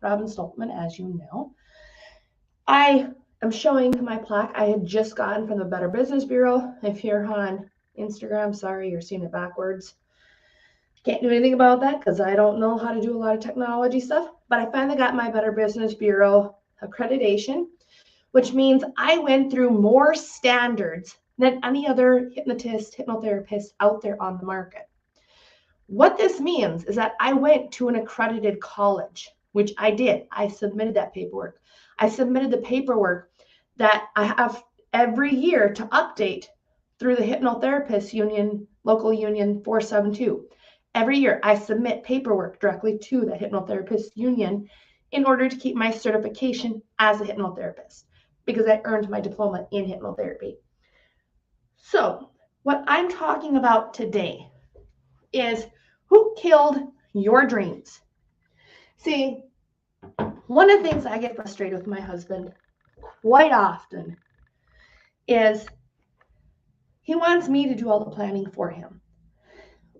Robin Stoltman, as you know. I am showing my plaque I had just gotten from the Better Business Bureau. If you're on Instagram, sorry, you're seeing it backwards. Can't do anything about that because I don't know how to do a lot of technology stuff, but I finally got my Better Business Bureau accreditation, which means I went through more standards than any other hypnotist, hypnotherapist out there on the market. What this means is that I went to an accredited college, which I did. I submitted that paperwork. I submitted the paperwork that I have every year to update through the Hypnotherapist Union, local union 472. Every year I submit paperwork directly to the Hypnotherapist Union in order to keep my certification as a hypnotherapist because I earned my diploma in hypnotherapy. So what I'm talking about today is who killed your dreams? See, one of the things I get frustrated with my husband quite often is he wants me to do all the planning for him.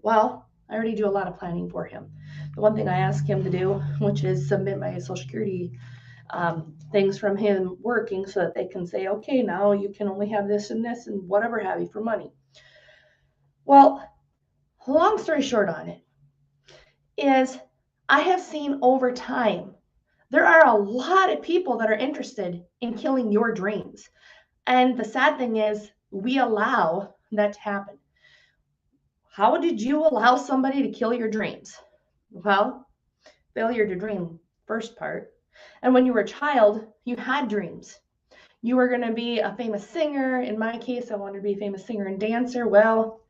Well, I already do a lot of planning for him. The one thing I ask him to do, which is submit my Social Security things from him working so that they can say, okay, now you can only have this and whatever have you for money. Well, long story short on it is I have seen over time, there are a lot of people that are interested in killing your dreams. And the sad thing is we allow that to happen. How did you allow somebody to kill your dreams? Well, failure to dream, first part. And when you were a child, you had dreams. You were going to be a famous singer. In my case, I wanted to be a famous singer and dancer. Well,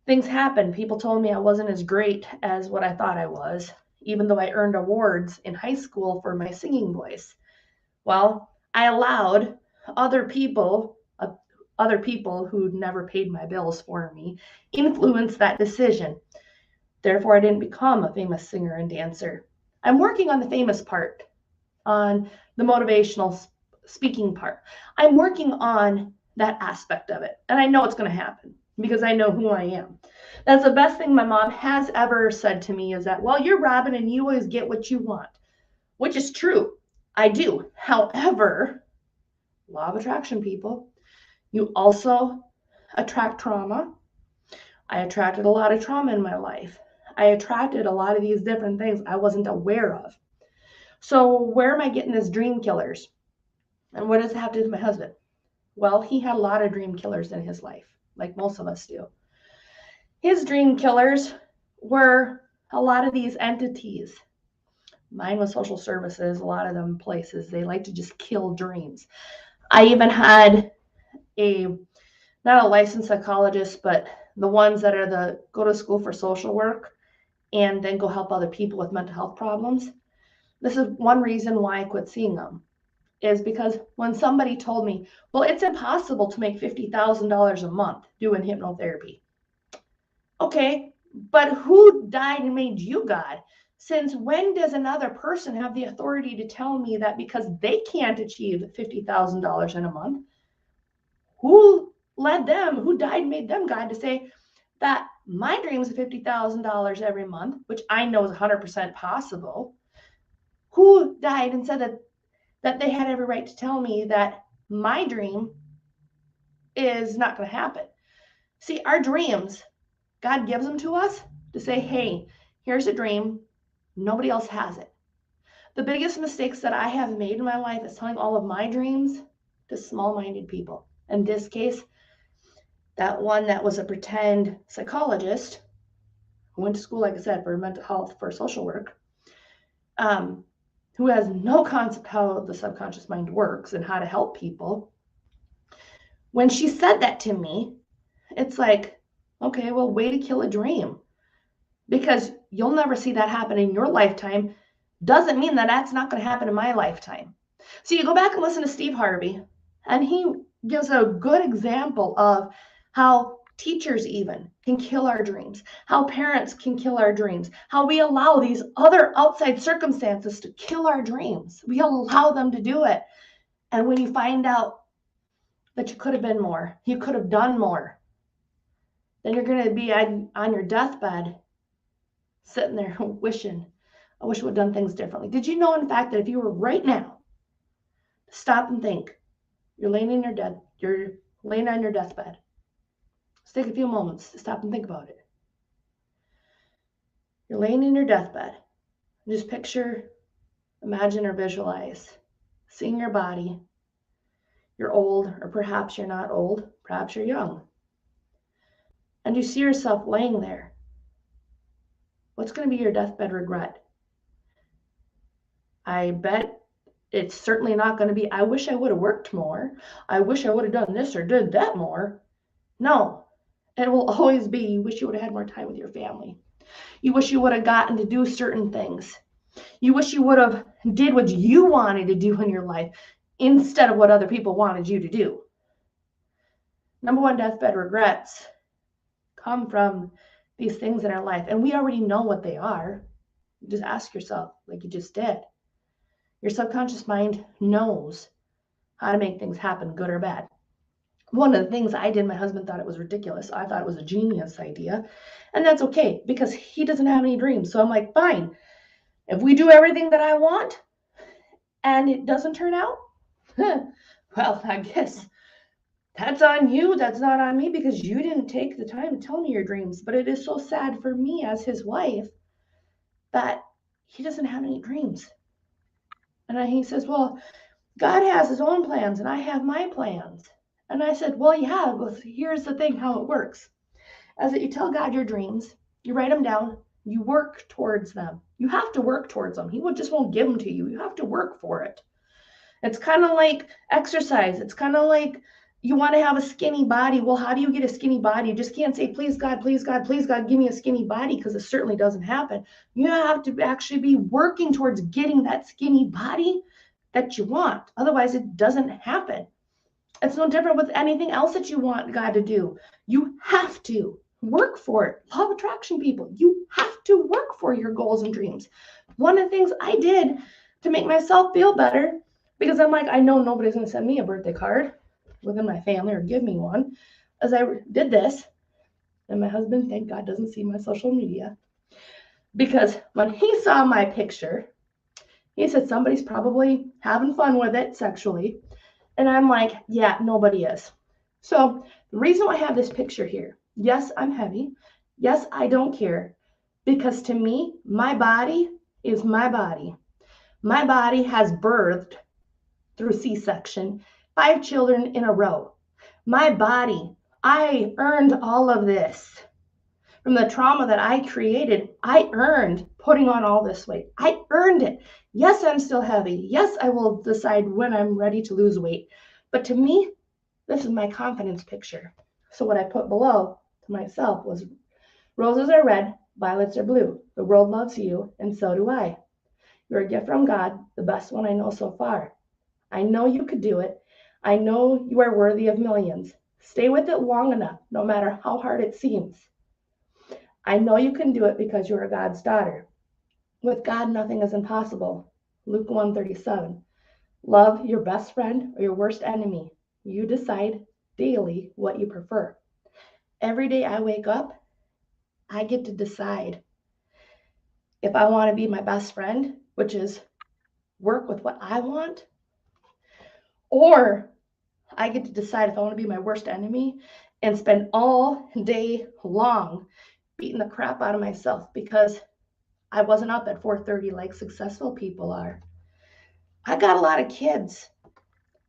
things happened. People told me I wasn't as great as what I thought I was, even though I earned awards in high school for my singing voice. Well, I allowed other people who never paid my bills for me influence that decision. Therefore, I didn't become a famous singer and dancer. I'm working on the famous part, on the motivational speaking part. I'm working on that aspect of it. And I know it's going to happen because I know who I am. That's the best thing my mom has ever said to me is that, well, you're Robin and you always get what you want, which is true. I do. However, law of attraction, people, you also attract trauma. I attracted a lot of trauma in my life. I attracted a lot of these different things I wasn't aware of. So where am I getting this dream killers? And what does it have to do with my husband? Well, he had a lot of dream killers in his life, like most of us do. His dream killers were a lot of these entities. Mine was social services, a lot of them places. They like to just kill dreams. I even had not a licensed psychologist, but the ones that are go to school for social work and then go help other people with mental health problems. This is one reason why I quit seeing them, is because when somebody told me, well, it's impossible to make $50,000 a month doing hypnotherapy. Okay, but who died and made you God? Since when does another person have the authority to tell me that because they can't achieve $50,000 in a month, who led them, who died and made them God to say that my dream is $50,000 every month, which I know is 100% possible? Who died and said that they had every right to tell me that my dream is not going to happen? See, our dreams, God gives them to us to say, hey, here's a dream. Nobody else has it. The biggest mistakes that I have made in my life is telling all of my dreams to small-minded people. In this case, that one that was a pretend psychologist who went to school, like I said, for mental health, for social work, who has no concept how the subconscious mind works and how to help people. When she said that to me, it's like, okay, well, way to kill a dream. Because you'll never see that happen in your lifetime doesn't mean that that's not going to happen in my lifetime. So you go back and listen to Steve Harvey, and he gives a good example of how teachers even can kill our dreams, how parents can kill our dreams, how we allow these other outside circumstances to kill our dreams. We allow them to do it. And when you find out that you could have been more, you could have done more, then you're going to be on your deathbed sitting there wishing, I wish I would have done things differently. Did you know, in fact, that if you were right now, stop and think, you're laying on your deathbed. Let's take a few moments to stop and think about it. You're laying in your deathbed. Just picture, imagine, or visualize seeing your body. You're old, or perhaps you're not old, perhaps you're young. And you see yourself laying there. What's going to be your deathbed regret? I bet it's certainly not going to be, I wish I would have worked more. I wish I would have done this or did that more. No, it will always be, you wish you would have had more time with your family. You wish you would have gotten to do certain things. You wish you would have did what you wanted to do in your life instead of what other people wanted you to do. Number one, deathbed regrets come from these things in our life, and we already know what they are. Just ask yourself, like you just did. Your subconscious mind knows how to make things happen, good or bad. One of the things I did, my husband thought it was ridiculous. I thought it was a genius idea, and that's okay because he doesn't have any dreams. So I'm like, fine. If we do everything that I want and it doesn't turn out, well, I guess that's on you. That's not on me because you didn't take the time to tell me your dreams. But it is so sad for me as his wife that he doesn't have any dreams. And he says, well, God has his own plans and I have my plans. And I said, well, yeah, but here's the thing, how it works. As that you tell God your dreams, you write them down, you work towards them. You have to work towards them. He just won't give them to you. You have to work for it. It's kind of like exercise. It's kind of like you want to have a skinny body. Well, how do you get a skinny body? You just can't say, please God, please God, please God, give me a skinny body, because it certainly doesn't happen. You have to actually be working towards getting that skinny body that you want. Otherwise, it doesn't happen. It's no different with anything else that you want God to do. You have to work for it. Law of attraction, people. You have to work for your goals and dreams. One of the things I did to make myself feel better, because I'm like, I know nobody's going to send me a birthday card within my family or give me one, as I did this. And my husband, thank God, doesn't see my social media. Because when he saw my picture, he said somebody's probably having fun with it sexually. And I'm like, yeah, nobody is. So the reason why I have this picture here, yes, I'm heavy. Yes, I don't care. Because to me, my body is my body. My body has birthed through C-section 5 children in a row. My body, I earned all of this. From the trauma that I created, I earned putting on all this weight. I earned it. Yes, I'm still heavy. Yes, I will decide when I'm ready to lose weight. But to me, this is my confidence picture. So what I put below to myself was, roses are red, violets are blue. The world loves you, and so do I. You're a gift from God, the best one I know so far. I know you could do it. I know you are worthy of millions. Stay with it long enough, no matter how hard it seems. I know you can do it because you are God's daughter. With God, nothing is impossible. Luke 1:37. Love your best friend or your worst enemy. You decide daily what you prefer. Every day I wake up, I get to decide if I want to be my best friend, which is work with what I want, or I get to decide if I want to be my worst enemy and spend all day long beating the crap out of myself because I wasn't up at 4:30 like successful people are. I got a lot of kids.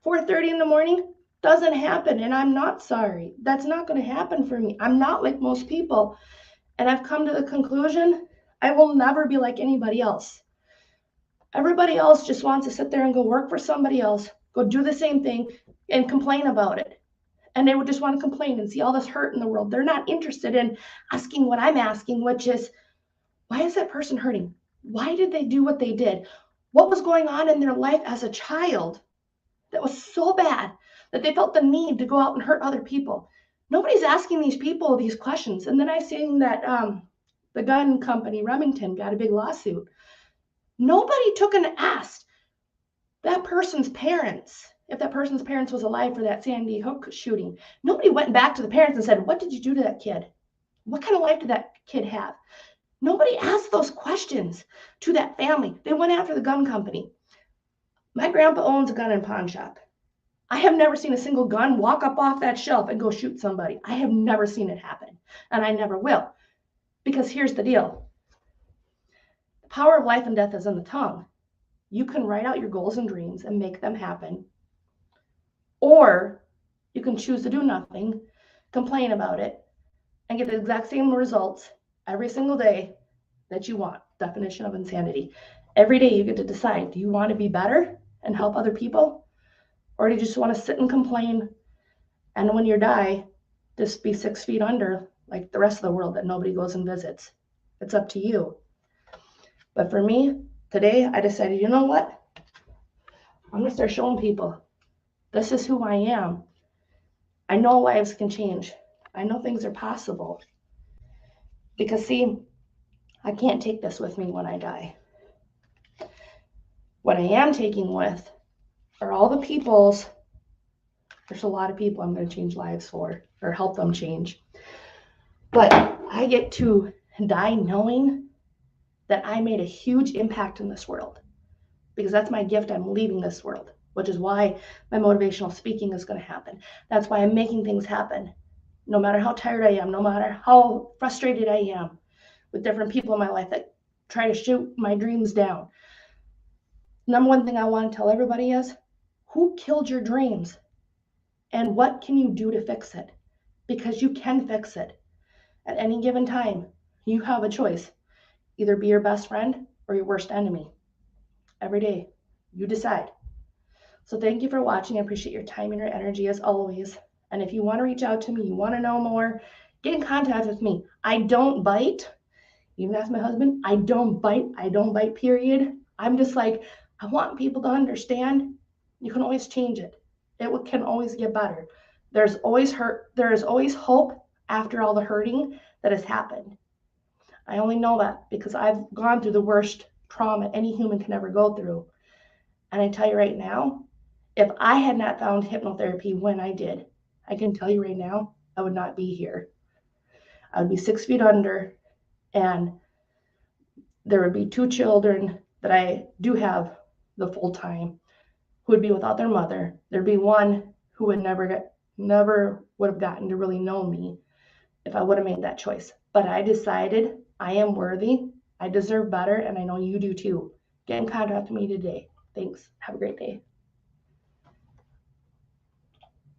4:30 in the morning doesn't happen, and I'm not sorry. That's not going to happen for me. I'm not like most people, and I've come to the conclusion I will never be like anybody else. Everybody else just wants to sit there and go work for somebody else, go do the same thing, and complain about it. And they would just want to complain and see all this hurt in the world. They're not interested in asking what I'm asking, which is, why is that person hurting? Why did they do what they did? What was going on in their life as a child that was so bad that they felt the need to go out and hurt other people? Nobody's asking these people these questions. And then I seen that the gun company, Remington, got a big lawsuit. Nobody took and asked that person's parents, if that person's parents was alive for that Sandy Hook shooting. Nobody went back to the parents and said, what did you do to that kid? What kind of life did that kid have? Nobody asked those questions to that family. They went after the gun company. My grandpa owns a gun and pawn shop. I have never seen a single gun walk up off that shelf and go shoot somebody. I have never seen it happen, and I never will. Because here's the deal. The power of life and death is in the tongue. You can write out your goals and dreams and make them happen, or you can choose to do nothing, complain about it, and get the exact same results every single day that you want. Definition of insanity. Every day you get to decide, do you want to be better and help other people? Or do you just want to sit and complain? And when you die, just be 6 feet under like the rest of the world that nobody goes and visits. It's up to you. But for me, today I decided, you know what? I'm going to start showing people this is who I am. I know lives can change. I know things are possible. Because see, I can't take this with me when I die. What I am taking with are all the people's, there's a lot of people I'm going to change lives for or help them change. But I get to die knowing that I made a huge impact in this world, because that's my gift. I'm leaving this world, which is why my motivational speaking is going to happen. That's why I'm making things happen. No matter how tired I am, no matter how frustrated I am with different people in my life that try to shoot my dreams down. Number one thing I want to tell everybody is, who killed your dreams? And what can you do to fix it? Because you can fix it. At any given time, you have a choice. Either be your best friend or your worst enemy. Every day, you decide. So thank you for watching. I appreciate your time and your energy as always. And if you want to reach out to me, you want to know more, get in contact with me. I don't bite. Even ask my husband, I don't bite, period. I'm just like, I want people to understand you can always change it. It can always get better. There's always hurt. There is always hope after all the hurting that has happened. I only know that because I've gone through the worst trauma any human can ever go through. And I tell you right now, if I had not found hypnotherapy when I did, I can tell you right now, I would not be here. I would be 6 feet under, and there would be 2 children that I do have the full time who would be without their mother. There'd be one who would never would have gotten to really know me if I would have made that choice. But I decided I am worthy, I deserve better, and I know you do too. Get in contact with me today. Thanks. Have a great day.